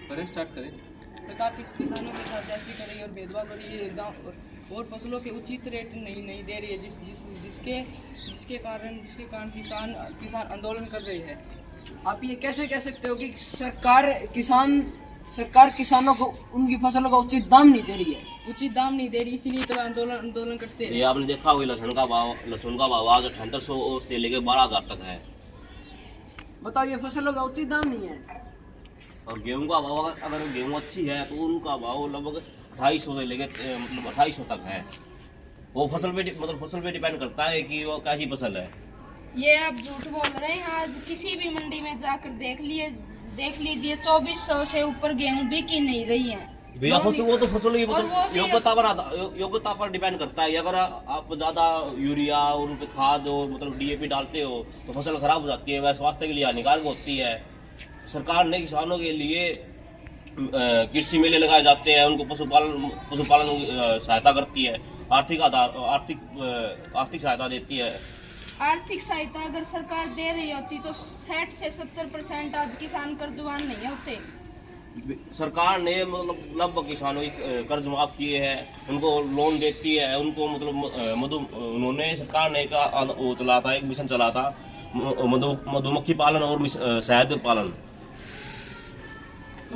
करें, स्टार्ट करें। सरकार किसानों के साथ जाति कर रही है और भेदभाव कर रही है, गाँव और फसलों के उचित रेट नहीं दे रही है, जिसके कारण किसान आंदोलन कर रही है। आप ये कैसे कह सकते हो कि सरकार किसानों को उनकी फसलों का उचित दाम नहीं दे रही है? उचित दाम नहीं दे रही, इसीलिए तो आंदोलन करते हैं। ये आपने देखा होगा लहसुन का भाव आज 7800 से लेके 12,000 तक है। बताओ, ये फसलों का उचित दाम नहीं है। और गेहूं का भाव अगर गेहूं अच्छी है तो उनका भाव लगभग 250 से लेके 2800 तक है। वो फसल पे डिपेंड करता है कि वो कैसी फसल है। ये आप झूठ बोल रहे हैं। आज किसी भी मंडी में जाकर देख लीजिए 2400 से ऊपर गेहूं बिकी नहीं रही है। भैया वो तो फसल की योग्यता पर डिपेंड करता है। अगर आप ज्यादा यूरिया और उन पे खाद और डीएपी डालते हो तो फसल खराब हो जाती है, वह स्वास्थ्य के लिए हानिकारक होती है। सरकार ने किसानों के लिए कृषि मेले लगाए जाते हैं, उनको पशुपालन सहायता करती है, आर्थिक सहायता देती है। आर्थिक सहायता अगर सरकार दे रही होती तो 60 से 70% आज किसान कर्जवान नहीं होते। सरकार ने लगभग किसानों के कर्ज माफ किए हैं, उनको लोन देती है, उनको उन्होंने सरकार ने वो चला था, एक मिशन चला था मधुमक्खी पालन और शहद पालन।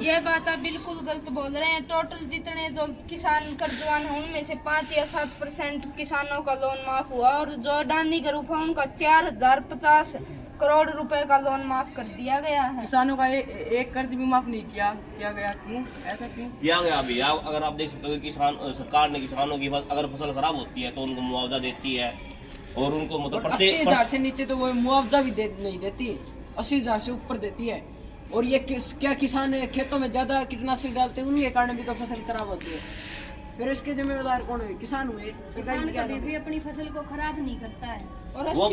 ये बात आप बिल्कुल गलत बोल रहे हैं। टोटल जितने जो किसान कर्जवान हैं उनमें से 5 या 7% किसानों का लोन माफ हुआ और जो अडानी ग्रुप है उनका 4050 करोड़ रुपए का लोन माफ कर दिया गया है। किसानों का एक कर्ज भी माफ नहीं किया गया। क्यों ऐसा किया गया? अभी अगर आप देख सकते हो कि सरकार ने किसानों की अगर फसल खराब होती है तो उनको मुआवजा देती है और उनको 80,000 से नीचे तो वो मुआवजा भी नहीं देती, 80,000 से ऊपर देती है। और ये क्या किसान खेतों में ज्यादा कीटनाशक डालते हैं, उनके कारण भी तो फसल खराब होती है। फिर इसके जिम्मेदार कौन हुए? किसान हुए। किसान कभी भी अपनी फसल को खराब नहीं करता है। और वो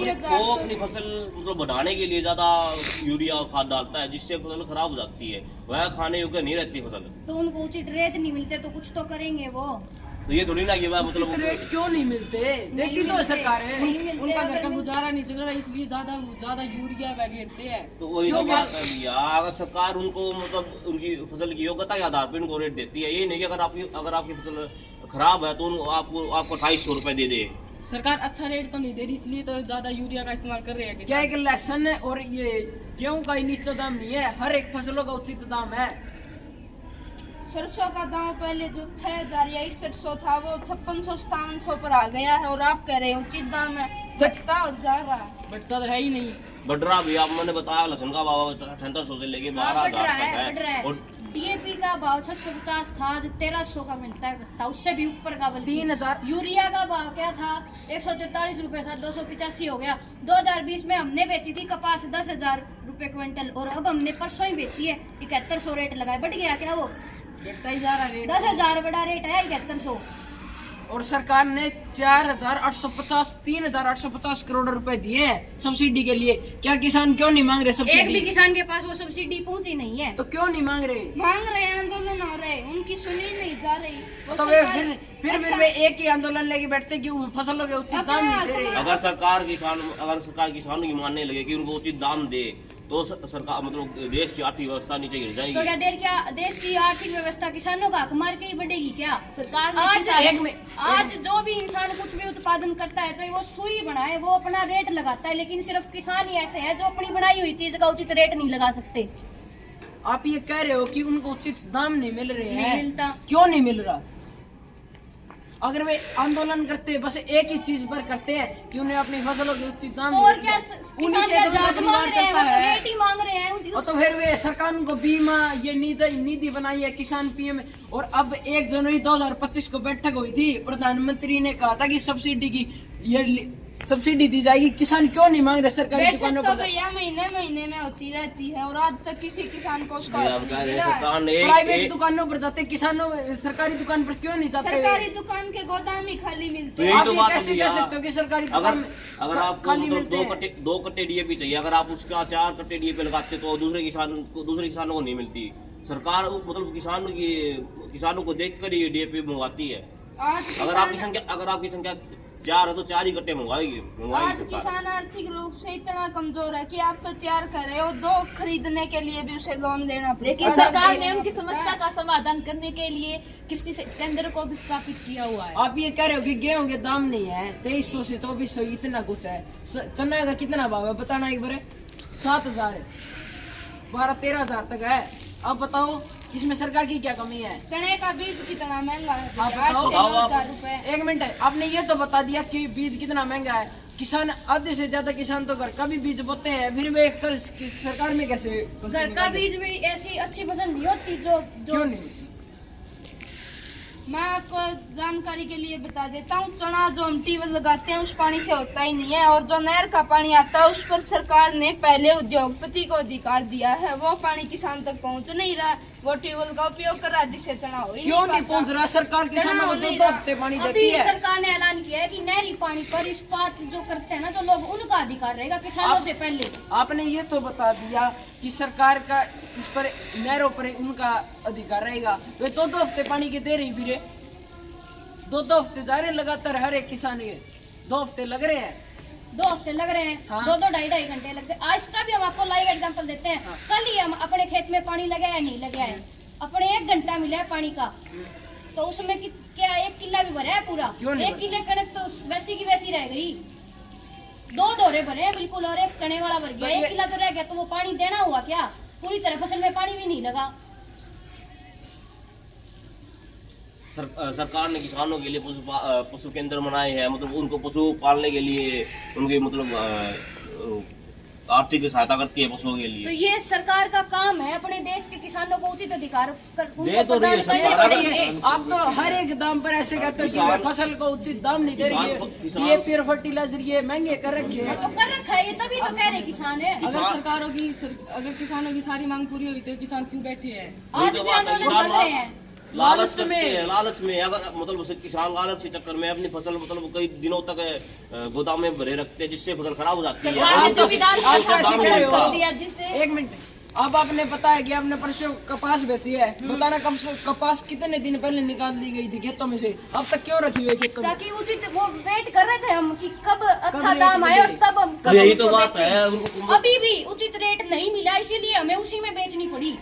अपनी फसल बढ़ाने के लिए ज्यादा यूरिया और खाद डालता है, जिससे फसल खराब हो जाती है, वह खाने योग्य नहीं रहती फसल। तो उनको उचित रेट नहीं मिलते तो कुछ तो करेंगे वो। तो ये थोड़ी ना कि रेट क्यों नहीं मिलते? देती तो सरकार है। उनका घर का गुजारा नहीं चल रहा, इसलिए ज्यादा यूरिया वगैरह है। तो वही तो बात है भैया, अगर सरकार उनको उनकी फसल की योग्यता के आधार पर उनको रेट देती है। ये नहीं कि अगर आपकी फसल खराब है तो आपको 2800 रुपए दे दे। सरकार अच्छा रेट तो नहीं दे रही, इसलिए तो ज्यादा यूरिया का इस्तेमाल कर रहे हैं। क्या एक लहसुन है और ये गेहूं का ही नीचा दाम नहीं है, हर एक फसलों का उचित दाम है। सरसों का दाम पहले जो 6000 या 6100 था वो 5600-5700 पर आ गया है और आप कह रहे हैं उचित दाम है। बढ़ता और जा रहा है। बढ़ता तो है ही नहीं। बढ़ रहा भी मैंने बताया, लहसुन का भाव 7800 से लेके 12,000 तक है। और डीएपी का भाव 650 था, आज 1300 का मिलता है, उससे भी ऊपर का। 3000। यूरिया का भाव क्या था? 143 रुपए था, 285 हो गया। 2020 में हमने बेची थी कपास 10,000 रुपए क्विंटल और अब हमने परसों ही बेची है 7100 रेट लगाए। बढ़ गया क्या? वो बढ़ता ही जा रहा रेट। 10,000 बड़ा रेट है 7100। और सरकार ने 3,850 करोड़ रुपए दिए हैं सब्सिडी के लिए। क्या किसान क्यों नहीं मांग रहे सब्सिडी? एक भी किसान के पास वो सब्सिडी पहुंची नहीं है। तो क्यों नहीं मांग रहे? मांग रहे हैं, आंदोलन हो रहे, उनकी सुनी नहीं जा रही। तो फिर वे एक ही आंदोलन लेके बैठते कि फसलों के उचित दाम नहीं दे रहे। अगर सरकार किसानों की मानने लगे कि उनको उचित दाम दे तो सरकार देश की आर्थिक व्यवस्था नीचे गिर जाएगी। तो क्या देश की आर्थिक व्यवस्था किसानों का हक मार के ही बढ़ेगी क्या? सरकार आज जो भी इंसान कुछ भी उत्पादन करता है, चाहे वो सुई बनाए, वो अपना रेट लगाता है, लेकिन सिर्फ किसान ही ऐसे है जो अपनी बनाई हुई चीज का उचित रेट नहीं लगा सकते। आप ये कह रहे हो कि उनको उचित दाम नहीं मिल रहे हैं। नहीं मिलता। क्यों नहीं मिल रहा? अगर वे आंदोलन करते बस एक ही चीज पर करते हैं कि उन्हें अपनी फसलों के उचित दाम और क्या किसान जांच मांग रहे हैं, वो तो रेट ही मांग रहे हैं। और तो फिर वे सरकार को बीमा ये निधि बनाई है किसान पीएम। और अब 1 जनवरी 2025 को बैठक हुई थी, प्रधानमंत्री ने कहा था कि सब्सिडी की ये सब्सिडी दी जाएगी। किसान क्यों नहीं मांग रहे सरकारी दुकानों पर? भैया महीने में होती रहती है और आज तक किसी किसान को उसका प्राइवेट दुकानों पर जाते, किसानों सरकारी दुकान पर क्यों नहीं जाते? सरकारी दुकान के गोदाम ही खाली मिलते हैं। आप ये कैसे कह सकते हो कि सरकारी दुकान अगर आपको 2 कट्टे डीएपी चाहिए, अगर आप उसका 4 कट्टे डीएपी लगाते तो दूसरे किसानों को नहीं मिलती। सरकार किसानों को देखकर ही डीएपी मंगवाती है। अगर आपकी संख्या 4 है तो 4 ही कट्टे मंगवाएगी आज सरकार। किसान आर्थिक रूप से इतना कमजोर है कि आप तो 4 कर रहे हो, 2 खरीदने के लिए भी उसे लोन लेना पड़ेगा। लेकिन सरकार ने उनकी समस्या का समाधान करने के लिए कृषि केंद्र को भी स्थापित किया हुआ है। आप ये कह रहे हो कि गेहूं के दाम नहीं है, 2300 से 2400 इतना कुछ है। चना का कितना भाव है बताना एक बार। 7000 है, 12-13 हजार तक है। अब बताओ इसमें सरकार की क्या कमी है? चने का बीज कितना महंगा है, आप 8 से बताओ। 9,000 रुपए। एक मिनट है, आपने ये तो बता दिया कि बीज कितना महंगा है। किसान आधे से ज्यादा किसान तो घर का भी बीज बोते हैं, फिर वे सरकार में कैसे घर का बीज भी ऐसी अच्छी फसल नहीं होती जो क्यों नहीं? मैं आपको जानकारी के लिए बता देता हूँ, चना जो हम ट्यूबवेल लगाते हैं उस पानी से होता ही नहीं है, और जो नहर का पानी आता है उस पर सरकार ने पहले उद्योगपति को अधिकार दिया है। वो पानी किसान तक पहुँच नहीं रहा, वो ट्यूबवेल का उपयोग कर रहा है जिससे चना हो ही क्यों नहीं पाता। पहुंच रहा? सरकार किसानों को नहीं 2 रहा। हफ्ते पानी अभी देती है। सरकार ने ऐलान किया है कि नहरी पानी पर इस्पात जो करते हैं ना जो लोग, उनका अधिकार रहेगा किसानों से पहले। आपने ये तो बता दिया कि सरकार का इस पर नहरों पर उनका अधिकार रहेगा। वे 2 हफ्ते पानी के दे रही फिर 2 हफ्ते जा रहे लगातार हर एक किसान के 2 हफ्ते लग रहे हैं। 2 हफ्ते लग रहे हैं, हाँ। 2-2 ढाई घंटे लगते हैं। आज का भी हम आपको लाइव एग्जांपल देते हैं। हाँ। कल ही हम अपने खेत में पानी लगाया या नहीं लगाया है, अपने 1 घंटा मिला है पानी का, तो उसमें क्या 1 किला भी भरा है पूरा? क्यों नहीं 1 किले कणक तो वैसी की वैसी रह गई। 2 दौरे भरे हैं बिल्कुल, और 1 चने वाला भर गया, 1 किला तो रह गया। तो वो पानी देना हुआ क्या? पूरी तरह फसल में पानी भी नहीं लगा। सरकार ने किसानों के लिए पशु केंद्र बनाए हैं, मतलब उनको पशु पालने के लिए उनके मतलब आर्थिक सहायता करती है पशुओं के तो लिए। ये सरकार का काम है अपने देश के किसानों को उचित अधिकार उनको दे तो रही प्रदान है करने सरकार। पड़ेंगे। आप तो हर एक दाम पर ऐसे कहते हो कि वे फसल को उचित दाम नहीं दे रही है, किसान- ये पेड़ फर्टिलाइजर ये महंगे कर रखे हैं। तो कर रखा है ये, तभी तो कह रहे किसान है। अगर किसानों की सारी मांग पूरी हुई तो किसान क्यों बैठे हैं? आज भी आंदोलन चल रहे हैं। लालच में अगर मतलब उसे किसान लालच के चक्कर में अपनी फसल मतलब कई दिनों तक गोदाम में भरे रखते हैं, जिससे फसल खराब हो जाती है। सरकार ने तो विधान आप तो ऐसे कह रहे हो। कर दिया जिससे। एक मिनट, अब आपने बताया कि आपने परसों कपास बेची है, बताना कपास कितने दिन पहले निकाल दी गई थी खेतों में से, अब तक क्यों रखी हुई है खेतों में? ताकि उचित वो वेट कर रहे थे हम कि कब अच्छा रेट दाम आए और मिले। तब हम तो यही तो उसको बात बेचें। है, उनको अभी भी उचित रेट नहीं मिला, इसीलिए हमें उसी में बेचनी पड़ी।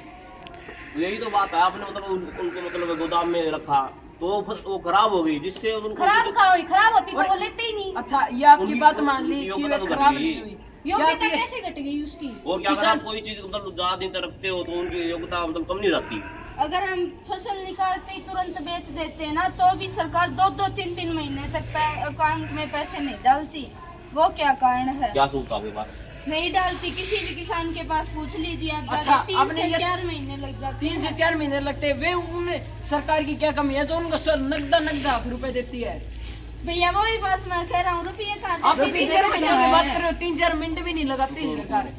यही तो बात है, आपने मतलब उनको मतलब गोदाम में रखा तो वो खराब हो गई, जिससे खराब कहाँ हुई? खराब होती तो वो लेते ही नहीं। अच्छा, ये आपकी उनकी- बात मान ली उनकी कि योग्यता वे तो खराब घट नहीं गई। हुई। योग्यता क्या ये- कैसे घट गई उसकी? और क्या अगर किसान- आप कोई चीज मतलब ज्यादा दिन तक रखते हो तो उनकी योग्यता मतलब कम नहीं रहती। अगर हम फसल निकालते ही तुरंत बेच देते हैं ना, तो भी सरकार 2-2, 3-3 महीने तक अकाउंट में पैसे नहीं डालती। वो क्या कारण है? क्या सोचता आपके पास? नहीं डालती। किसी भी किसान के पास पूछ लीजिए आप, अच्छा, 3 आपने से ये- 4 महीने लग जाते 3 से हैं। 4 महीने लगते हैं। वे उनमें सरकार की क्या कमी है जो उनको नगदा ₹1,00,000 देती है? भैया वही बात मैं कह रहा हूँ, रुपये कहाँ आप देती तो थी? 3-4 महीने की बात कर रहे हो, 3-4 मिनट भी नहीं लगाती सरकार।